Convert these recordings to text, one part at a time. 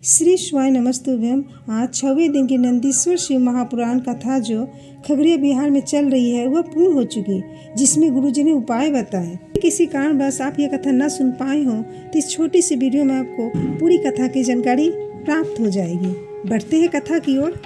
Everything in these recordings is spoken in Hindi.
श्री शिवाय नमस्तुभ्यम। आज 6वें दिन की नंदीश्वर शिव महापुराण कथा जो खगड़िया बिहार में चल रही है वह पूर्ण हो चुकी, जिसमें गुरुजी ने उपाय बताए। किसी कारण बस आप यह कथा न सुन पाए हो तो इस छोटी सी वीडियो में आपको पूरी कथा की जानकारी प्राप्त हो जाएगी। बढ़ते हैं कथा की ओर।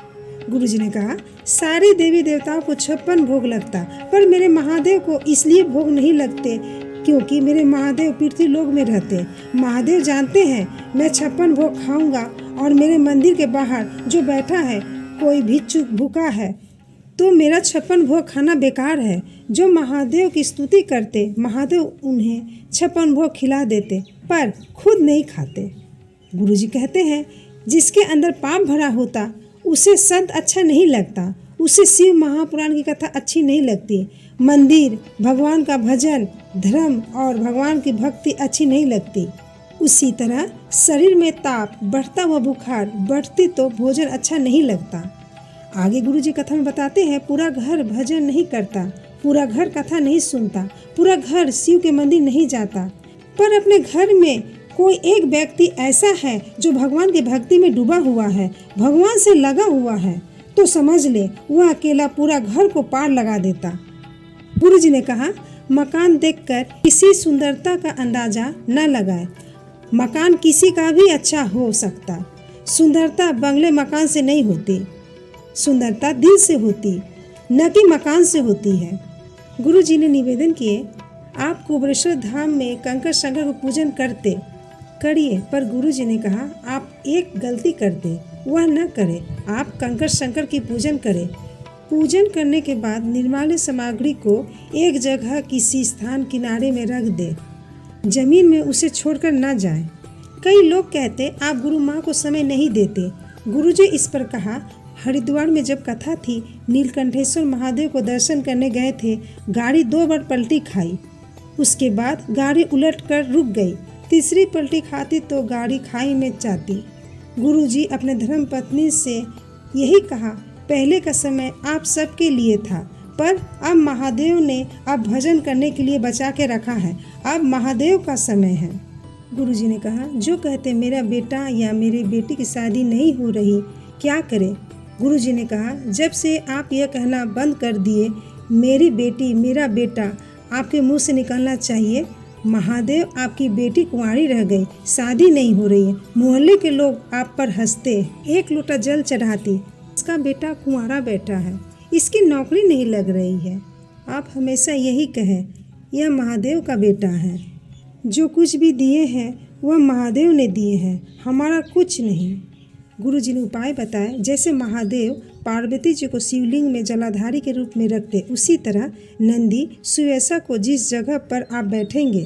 गुरुजी ने कहा, सारे देवी देवताओं को 56 भोग लगता, पर मेरे महादेव को इसलिए भोग नहीं लगते क्योंकि मेरे महादेव पृथ्वी लोक में रहते। महादेव जानते हैं मैं 56 भोग खाऊंगा और मेरे मंदिर के बाहर जो बैठा है कोई भी चूक भूखा है तो मेरा 56 भोग खाना बेकार है। जो महादेव की स्तुति करते महादेव उन्हें 56 भोग खिला देते पर खुद नहीं खाते। गुरुजी कहते हैं, जिसके अंदर पाप भरा होता उसे संत अच्छा नहीं लगता, उसे शिव महापुराण की कथा अच्छी नहीं लगती। मंदिर, भगवान का भजन, धर्म और भगवान की भक्ति अच्छी नहीं लगती। उसी तरह शरीर में ताप, बढ़ता हुआ बुखार, बढ़ती तो भोजन अच्छा नहीं लगता। आगे गुरुजी कथा में बताते हैं, पूरा घर भजन नहीं करता, पूरा घर कथा नहीं सुनता, पूरा घर शिव के मंदिर नहीं जाता, पर अपने घर में कोई एक व्यक्ति ऐसा है जो भगवान की भक्ति में डूबा हुआ है, भगवान से लगा हुआ है, तो समझ ले वह अकेला पूरा घर को पार लगा देता। गुरुजी ने कहा, मकान देखकर किसी सुंदरता का अंदाजा न लगाए। मकान किसी का भी अच्छा हो सकता, सुंदरता बंगले मकान से नहीं होती, सुंदरता दिल से होती, न कि मकान से होती है। गुरुजी ने निवेदन किए, आप कुबेरेश्वर धाम में कंकर शंकर को पूजन करिए, पर गुरुजी ने कहा, आप एक गलती करते, वह न करें। आप कंकर शंकर की पूजन करें। पूजन करने के बाद निर्माल्य सामग्री को एक जगह किसी स्थान किनारे में रख दे, जमीन में उसे छोड़कर न जाए। कई लोग कहते आप गुरु माँ को समय नहीं देते। गुरुजी इस पर कहा, हरिद्वार में जब कथा थी, नीलकंठेश्वर महादेव को दर्शन करने गए थे, गाड़ी 2 बार पलटी खाई, उसके बाद गाड़ी उलट कर रुक गई, तीसरी पलटी खाती तो गाड़ी खाई में जाती। गुरुजी अपने धर्म पत्नी से यही कहा, पहले का समय आप सबके लिए था, पर अब महादेव ने अब भजन करने के लिए बचा के रखा है, अब महादेव का समय है। गुरुजी ने कहा, जो कहते मेरा बेटा या मेरी बेटी की शादी नहीं हो रही, क्या करे? गुरुजी ने कहा, जब से आप यह कहना बंद कर दिए मेरी बेटी मेरा बेटा, आपके मुंह से निकलना चाहिए महादेव आपकी बेटी कुंवारी रह गई, शादी नहीं हो रही है, मोहल्ले के लोग आप पर हंसते, एक लोटा जल चढ़ाती, इसका बेटा कुंवारा बैठा है, इसकी नौकरी नहीं लग रही है। आप हमेशा यही कहें, यह महादेव का बेटा है, जो कुछ भी दिए हैं वह महादेव ने दिए हैं, हमारा कुछ नहीं। गुरुजी ने उपाय बताए, जैसे महादेव पार्वती जी को शिवलिंग में जलाधारी के रूप में रखते, उसी तरह नंदी सुयसा को जिस जगह पर आप बैठेंगे,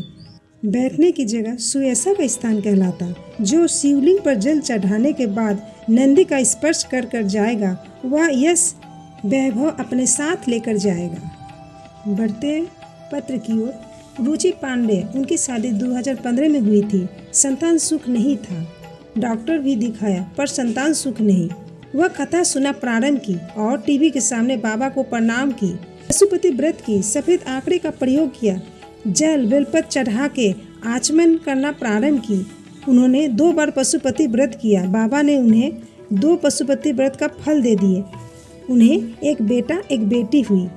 बैठने की जगह सुयसा का स्थान कहलाता। जो शिवलिंग पर जल चढ़ाने के बाद नंदी का स्पर्श कर कर जाएगा, वह यश वैभव अपने साथ लेकर जाएगा। बढ़ते पत्र की ओर। रुचि पांडे, उनकी शादी 2015 में हुई थी। संतान सुख नहीं था, डॉक्टर भी दिखाया पर संतान सुख नहीं। वह कथा सुना प्रारंभ की और टीवी के सामने बाबा को प्रणाम की, पशुपति व्रत की, सफेद आंकड़े का प्रयोग किया, जल बेलपत्र चढ़ा के आचमन करना प्रारंभ की। उन्होंने 2 बार पशुपति व्रत किया, बाबा ने उन्हें 2 पशुपति व्रत का फल दे दिए। उन्हें एक बेटा एक बेटी हुई।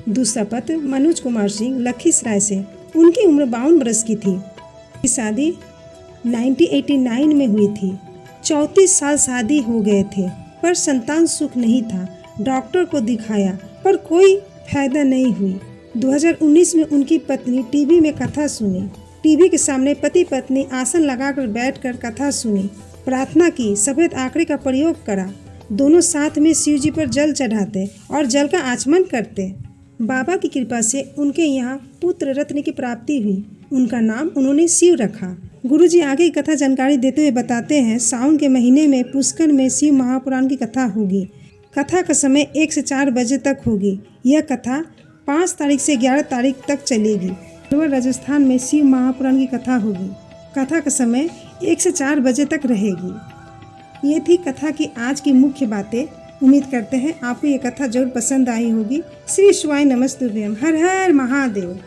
दूसरा पत्र मनोज कुमार सिंह, लखीसराय से, उनकी उम्र 52 वर्ष की थी। शादी 1989 में हुई थी। 34 साल शादी हो गए थे पर संतान सुख नहीं था। डॉक्टर को दिखाया पर कोई फायदा नहीं हुई। 2019 में उनकी पत्नी टीवी में कथा सुनी। टीवी के सामने पति पत्नी आसन लगाकर बैठकर कथा सुनी, प्रार्थना की, सफेद आंकड़े का प्रयोग करा। दोनों साथ में शिव जी पर जल चढ़ाते और जल का आचमन करते। बाबा की कृपा से उनके यहाँ पुत्र रत्न की प्राप्ति हुई। उनका नाम उन्होंने शिव रखा। गुरुजी आगे की कथा जानकारी देते हुए बताते हैं, सावन के महीने में पुष्कर में शिव महापुराण की कथा होगी। कथा का समय 1 से 4 बजे तक होगी। यह कथा 5 तारीख से 11 तारीख तक चलेगी। राजस्थान में शिव महापुराण की कथा होगी। कथा का समय 1 से 4 बजे तक रहेगी। ये थी कथा की आज की मुख्य बातें। उम्मीद करते हैं आपको ये कथा जरूर पसंद आई होगी। श्री शिवाय नमस्तुभ्यम। हर हर महादेव।